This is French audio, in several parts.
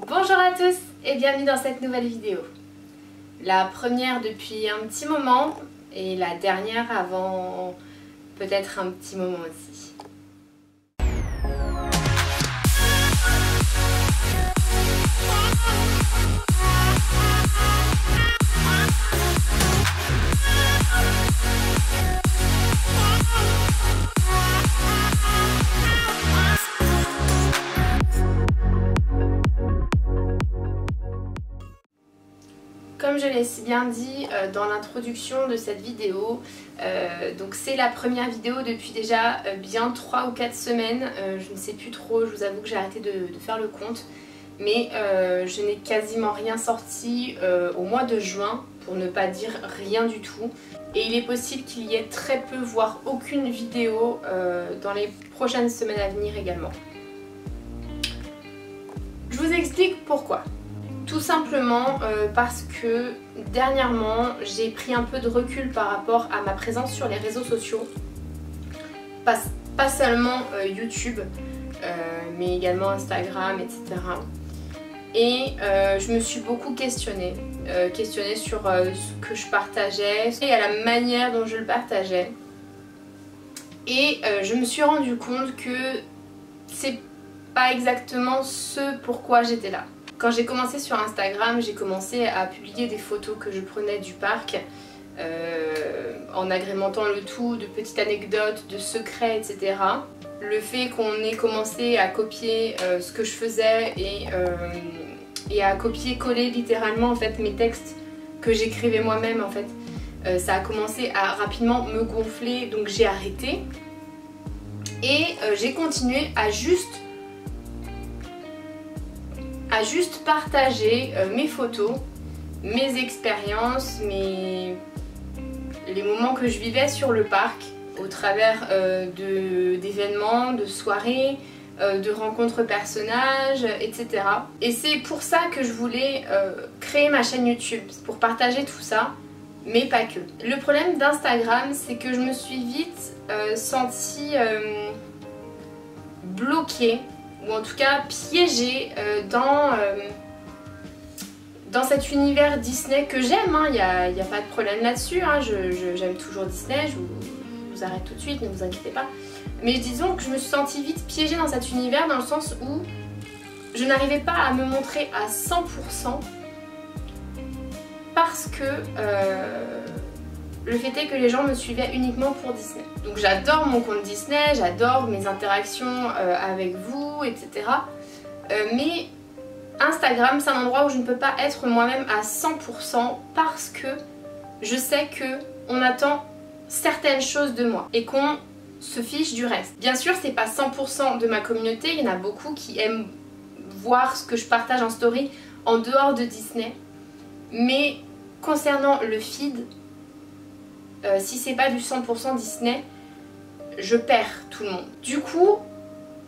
Bonjour à tous et bienvenue dans cette nouvelle vidéo. La première depuis un petit moment et la dernière avant peut-être un petit moment aussi. Comme je l'ai si bien dit dans l'introduction de cette vidéo, donc c'est la première vidéo depuis déjà bien 3 ou 4 semaines, je ne sais plus trop, je vous avoue que j'ai arrêté de faire le compte, mais je n'ai quasiment rien sorti au mois de juin, pour ne pas dire rien du tout, et il est possible qu'il y ait très peu, voire aucune vidéo dans les prochaines semaines à venir également. Je vous explique pourquoi. Tout simplement parce que dernièrement j'ai pris un peu de recul par rapport à ma présence sur les réseaux sociaux. Pas seulement YouTube, mais également Instagram, etc. Et je me suis beaucoup questionnée sur ce que je partageais et à la manière dont je le partageais. Et je me suis rendu compte que c'est pas exactement ce pourquoi j'étais là. Quand j'ai commencé sur Instagram, j'ai commencé à publier des photos que je prenais du parc en agrémentant le tout de petites anecdotes, de secrets, etc. Le fait qu'on ait commencé à copier ce que je faisais et à copier-coller littéralement en fait mes textes que j'écrivais moi-même en fait, ça a commencé à rapidement me gonfler, donc j'ai arrêté et j'ai continué à juste partager mes photos, mes expériences, les moments que je vivais sur le parc au travers d'événements, de soirées, de rencontres personnages, etc. Et c'est pour ça que je voulais créer ma chaîne YouTube, pour partager tout ça, mais pas que. Le problème d'Instagram, c'est que je me suis vite sentie bloquée, ou en tout cas piégée dans cet univers Disney que j'aime, il n'y a pas de problème là-dessus, j'aime toujours Disney, je vous arrête tout de suite, ne vous inquiétez pas. Mais disons que je me suis sentie vite piégée dans cet univers dans le sens où je n'arrivais pas à me montrer à 100% parce que le fait est que les gens me suivaient uniquement pour Disney. Donc j'adore mon compte Disney, j'adore mes interactions avec vous, etc. Mais Instagram, c'est un endroit où je ne peux pas être moi-même à 100% parce que je sais qu'on attend certaines choses de moi et qu'on se fiche du reste. Bien sûr, c'est pas 100% de ma communauté, il y en a beaucoup qui aiment voir ce que je partage en story en dehors de Disney. Mais concernant le feed, si c'est pas du 100% Disney, je perds tout le monde. Du coup,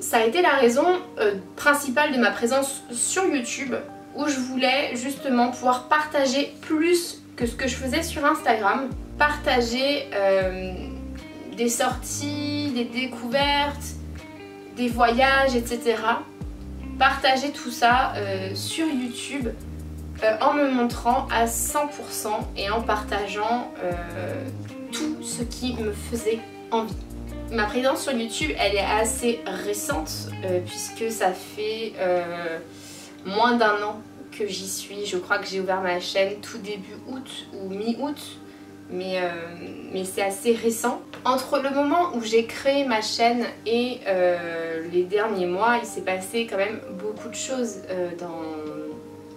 ça a été la raison principale de ma présence sur YouTube, où je voulais justement pouvoir partager plus que ce que je faisais sur Instagram. Partager des sorties, des découvertes, des voyages, etc. Partager tout ça sur YouTube en me montrant à 100% et en partageant tout ce qui me faisait envie. Ma présence sur YouTube, elle est assez récente puisque ça fait moins d'1 an que j'y suis. Je crois que j'ai ouvert ma chaîne tout début août ou mi-août, mais c'est assez récent. Entre le moment où j'ai créé ma chaîne et les derniers mois, il s'est passé quand même beaucoup de choses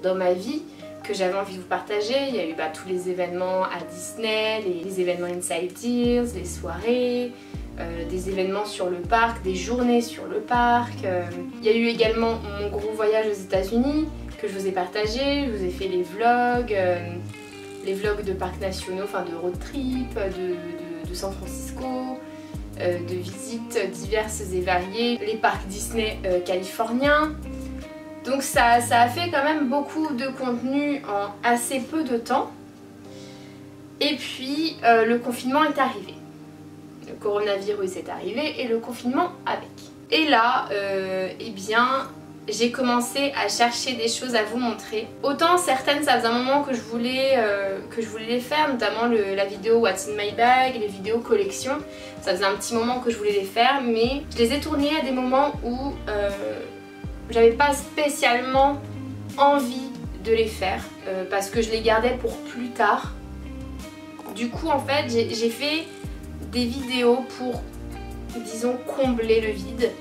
dans ma vie que j'avais envie de vous partager. Il y a eu tous les événements à Disney, les événements Inside Deals, les soirées, des événements sur le parc, des journées sur le parc. Il y a eu également mon gros voyage aux États-Unis que je vous ai partagé. Je vous ai fait les vlogs de parcs nationaux, enfin de road trip, de San Francisco, de visites diverses et variées, les parcs Disney californiens. Donc ça a fait quand même beaucoup de contenu en assez peu de temps. Et puis le confinement est arrivé. Le coronavirus est arrivé et le confinement avec. Et là, eh bien, j'ai commencé à chercher des choses à vous montrer. Autant certaines ça faisait un moment que je voulais les faire, notamment la vidéo What's in my bag, les vidéos collection. Ça faisait un petit moment que je voulais les faire, mais je les ai tournées à des moments où j'avais pas spécialement envie de les faire parce que je les gardais pour plus tard. Du coup en fait j'ai fait des vidéos pour, disons, combler le vide.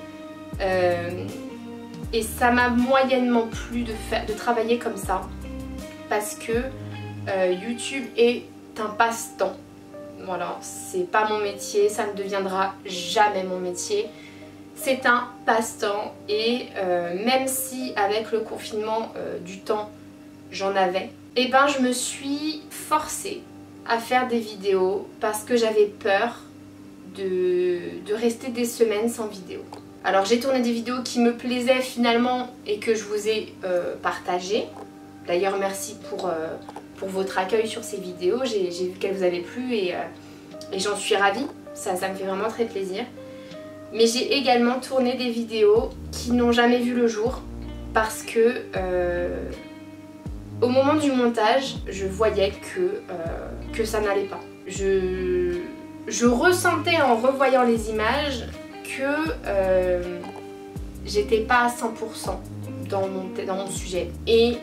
Et ça m'a moyennement plu de travailler comme ça parce que YouTube est un passe-temps. Voilà, c'est pas mon métier, ça ne deviendra jamais mon métier. C'est un passe-temps et même si avec le confinement du temps j'en avais, et ben je me suis forcée à faire des vidéos parce que j'avais peur de rester des semaines sans vidéo. Alors j'ai tourné des vidéos qui me plaisaient finalement et que je vous ai partagées. D'ailleurs merci pour votre accueil sur ces vidéos, j'ai vu qu'elles vous avaient plu et j'en suis ravie, ça me fait vraiment très plaisir. Mais j'ai également tourné des vidéos qui n'ont jamais vu le jour parce que au moment du montage, je voyais que ça n'allait pas. Je ressentais en revoyant les images que j'étais pas à 100% dans mon sujet et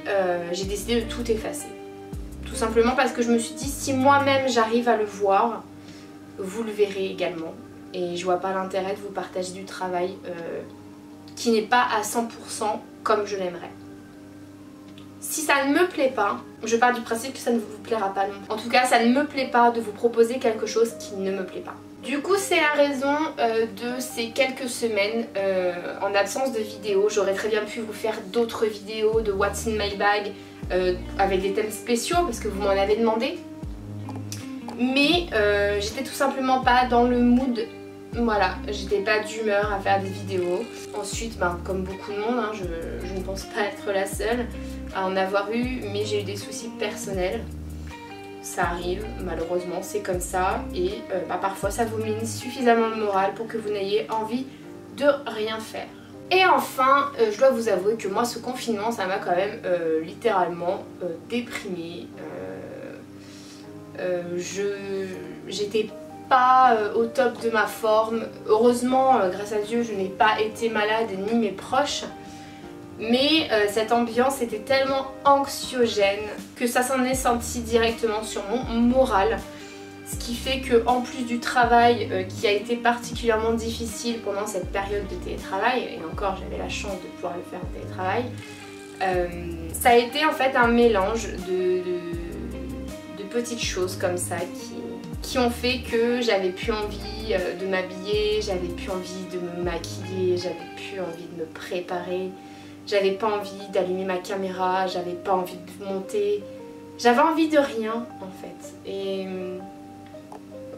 j'ai décidé de tout effacer. Tout simplement parce que je me suis dit si moi-même j'arrive à le voir, vous le verrez également. Et je vois pas l'intérêt de vous partager du travail qui n'est pas à 100% comme je l'aimerais. Si ça ne me plaît pas, je pars du principe que ça ne vous plaira pas non. En tout cas, ça ne me plaît pas de vous proposer quelque chose qui ne me plaît pas. Du coup, c'est la raison de ces quelques semaines en absence de vidéos. J'aurais très bien pu vous faire d'autres vidéos de What's in my bag avec des thèmes spéciaux parce que vous m'en avez demandé. Mais j'étais tout simplement pas dans le mood. Voilà, j'étais pas d'humeur à faire des vidéos. Ensuite, comme beaucoup de monde, hein, je ne pense pas être la seule à en avoir eu, mais j'ai eu des soucis personnels. Ça arrive, malheureusement, c'est comme ça. Et parfois, ça vous mine suffisamment le moral pour que vous n'ayez envie de rien faire. Et enfin, je dois vous avouer que moi, ce confinement, ça m'a quand même littéralement déprimée. J'étais pas au top de ma forme. Heureusement, grâce à Dieu, je n'ai pas été malade ni mes proches. Mais cette ambiance était tellement anxiogène que ça s'en est senti directement sur mon moral. Ce qui fait que en plus du travail qui a été particulièrement difficile pendant cette période de télétravail, et encore j'avais la chance de pouvoir le faire en télétravail, ça a été en fait un mélange de petites choses comme ça qui ont fait que j'avais plus envie de m'habiller, j'avais plus envie de me maquiller, j'avais plus envie de me préparer, j'avais pas envie d'allumer ma caméra, j'avais pas envie de monter, j'avais envie de rien en fait. Et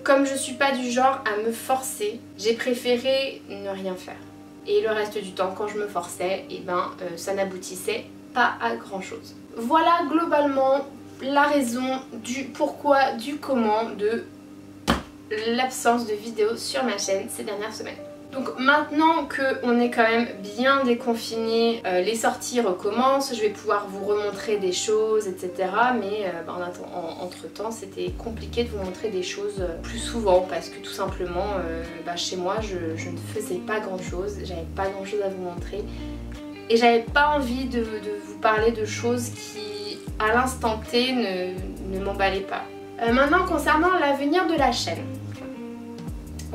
comme je suis pas du genre à me forcer, j'ai préféré ne rien faire. Et le reste du temps quand je me forçais, et ça n'aboutissait pas à grand chose. Voilà globalement la raison du pourquoi, du comment de l'absence de vidéos sur ma chaîne ces dernières semaines. Donc maintenant qu'on est quand même bien déconfiné, les sorties recommencent, je vais pouvoir vous remontrer des choses, etc. Mais entre temps c'était compliqué de vous montrer des choses plus souvent parce que tout simplement chez moi je ne faisais pas grand chose, j'avais pas grand chose à vous montrer et j'avais pas envie de vous parler de choses qui à l'instant T ne m'emballaient pas. Maintenant concernant l'avenir de la chaîne.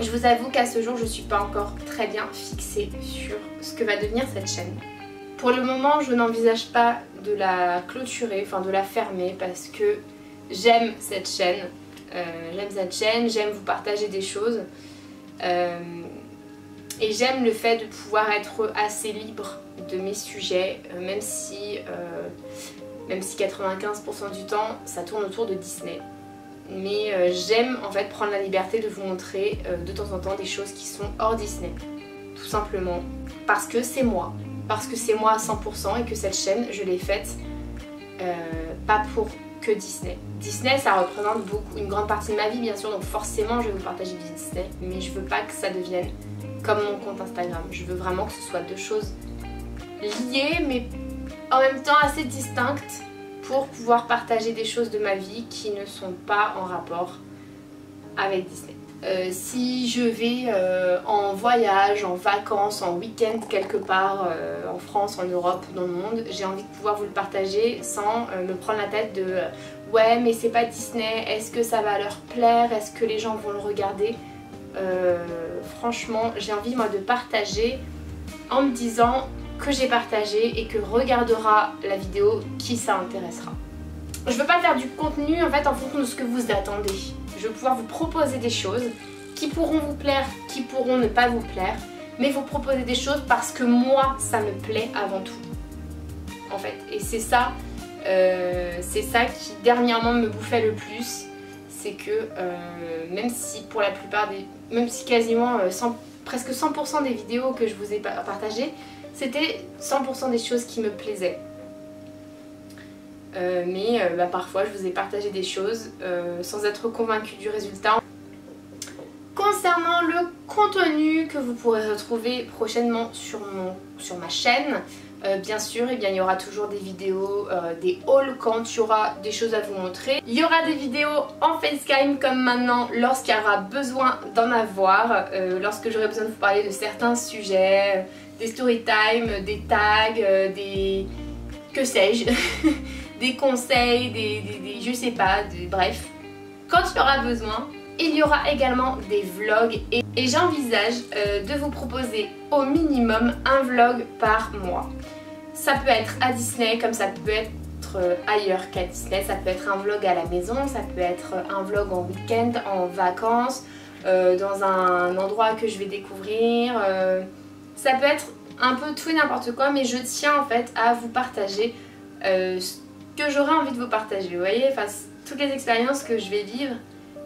Je vous avoue qu'à ce jour, je ne suis pas encore très bien fixée sur ce que va devenir cette chaîne. Pour le moment, je n'envisage pas de la clôturer, enfin de la fermer parce que j'aime cette chaîne. J'aime vous partager des choses. Et j'aime le fait de pouvoir être assez libre de mes sujets, même si 95% du temps, ça tourne autour de Disney. Mais j'aime en fait prendre la liberté de vous montrer de temps en temps des choses qui sont hors Disney. Tout simplement parce que c'est moi. Parce que c'est moi à 100% et que cette chaîne, je l'ai faite pas pour que Disney. Disney, ça représente une grande partie de ma vie bien sûr, donc forcément je vais vous partager du Disney. Mais je veux pas que ça devienne comme mon compte Instagram. Je veux vraiment que ce soit deux choses liées mais en même temps assez distinctes pour pouvoir partager des choses de ma vie qui ne sont pas en rapport avec Disney. Si je vais en voyage, en vacances, en week-end quelque part en France, en Europe, dans le monde, j'ai envie de pouvoir vous le partager sans me prendre la tête de ouais mais c'est pas Disney, est-ce que ça va leur plaire, est-ce que les gens vont le regarder. Franchement j'ai envie moi de partager en me disant que j'ai partagé et que regardera la vidéo qui ça intéressera. Je veux pas faire du contenu en fait en fonction de ce que vous attendez. Je veux pouvoir vous proposer des choses qui pourront vous plaire, qui pourront ne pas vous plaire, mais vous proposer des choses parce que moi ça me plaît avant tout. En fait, et c'est ça qui dernièrement me bouffait le plus, c'est que même si pour la plupart des, même si quasiment presque 100% des vidéos que je vous ai partagées, c'était 100% des choses qui me plaisaient. Mais parfois je vous ai partagé des choses sans être convaincue du résultat. Concernant le contenu que vous pourrez retrouver prochainement sur ma chaîne, bien sûr il y aura toujours des vidéos, des hauls quand il y aura des choses à vous montrer. Il y aura des vidéos en facecam comme maintenant lorsqu'il y aura besoin d'en avoir, lorsque j'aurai besoin de vous parler de certains sujets, des story time, des tags, des... que sais-je des conseils, des je sais pas, bref. Quand il y aura besoin, il y aura également des vlogs et j'envisage de vous proposer au minimum un vlog par mois. Ça peut être à Disney comme ça peut être ailleurs qu'à Disney, ça peut être un vlog à la maison, ça peut être un vlog en week-end, en vacances, dans un endroit que je vais découvrir, ça peut être un peu tout et n'importe quoi, mais je tiens en fait à vous partager que j'aurais envie de vous partager, vous voyez, enfin, toutes les expériences que je vais vivre,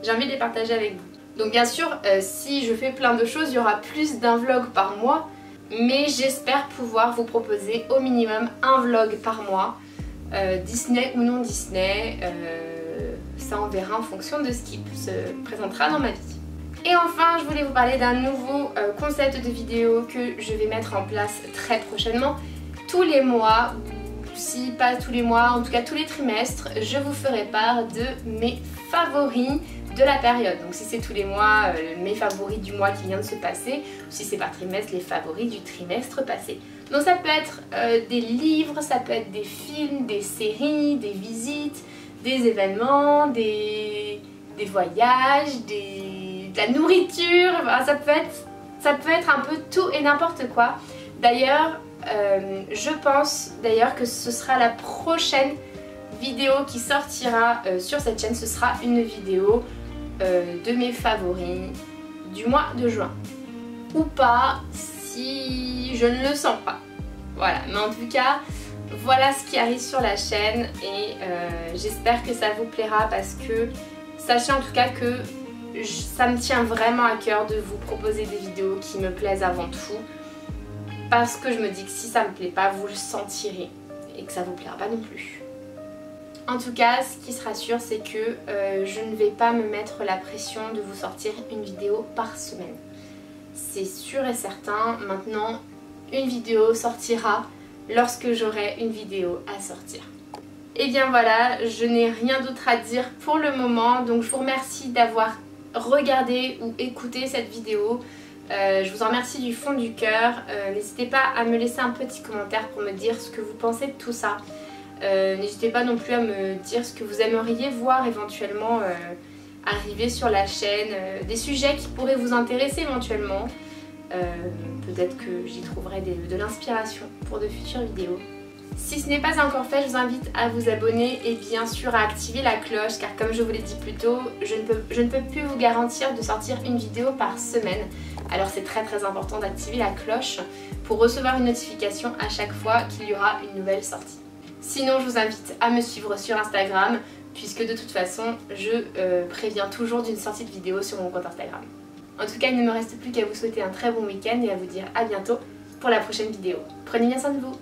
j'ai envie de les partager avec vous. Donc bien sûr, si je fais plein de choses, il y aura plus d'un vlog par mois, mais j'espère pouvoir vous proposer au minimum un vlog par mois, Disney ou non Disney, ça on verra en fonction de ce qui se présentera dans ma vie. Et enfin, je voulais vous parler d'un nouveau concept de vidéo que je vais mettre en place très prochainement. Tous les mois, si pas tous les mois, en tout cas tous les trimestres, je vous ferai part de mes favoris de la période. Donc si c'est tous les mois, mes favoris du mois qui vient de se passer, ou si c'est par trimestre, les favoris du trimestre passé. Donc ça peut être des livres, ça peut être des films, des séries, des visites, des événements, des voyages, de la nourriture, enfin, ça peut être un peu tout et n'importe quoi. D'ailleurs, je pense d'ailleurs que ce sera la prochaine vidéo qui sortira sur cette chaîne. Ce sera une vidéo de mes favoris du mois de juin. Ou pas si je ne le sens pas. Voilà, mais en tout cas, voilà ce qui arrive sur la chaîne et j'espère que ça vous plaira parce que sachez en tout cas que ça me tient vraiment à cœur de vous proposer des vidéos qui me plaisent avant tout. Parce que je me dis que si ça me plaît pas, vous le sentirez et que ça vous plaira pas non plus. En tout cas, ce qui sera sûr, c'est que je ne vais pas me mettre la pression de vous sortir une vidéo par semaine. C'est sûr et certain. Maintenant, une vidéo sortira lorsque j'aurai une vidéo à sortir. Et bien voilà, je n'ai rien d'autre à dire pour le moment. Donc je vous remercie d'avoir regardé ou écouté cette vidéo. Je vous en remercie du fond du cœur. N'hésitez pas à me laisser un petit commentaire pour me dire ce que vous pensez de tout ça. N'hésitez pas non plus à me dire ce que vous aimeriez voir éventuellement arriver sur la chaîne, des sujets qui pourraient vous intéresser éventuellement. Peut-être que j'y trouverai de l'inspiration pour de futures vidéos. Si ce n'est pas encore fait, je vous invite à vous abonner et bien sûr à activer la cloche car comme je vous l'ai dit plus tôt, je ne peux plus vous garantir de sortir une vidéo par semaine. Alors c'est très important d'activer la cloche pour recevoir une notification à chaque fois qu'il y aura une nouvelle sortie. Sinon je vous invite à me suivre sur Instagram puisque de toute façon je préviens toujours d'une sortie de vidéo sur mon compte Instagram. En tout cas il ne me reste plus qu'à vous souhaiter un très bon week-end et à vous dire à bientôt pour la prochaine vidéo. Prenez bien soin de vous.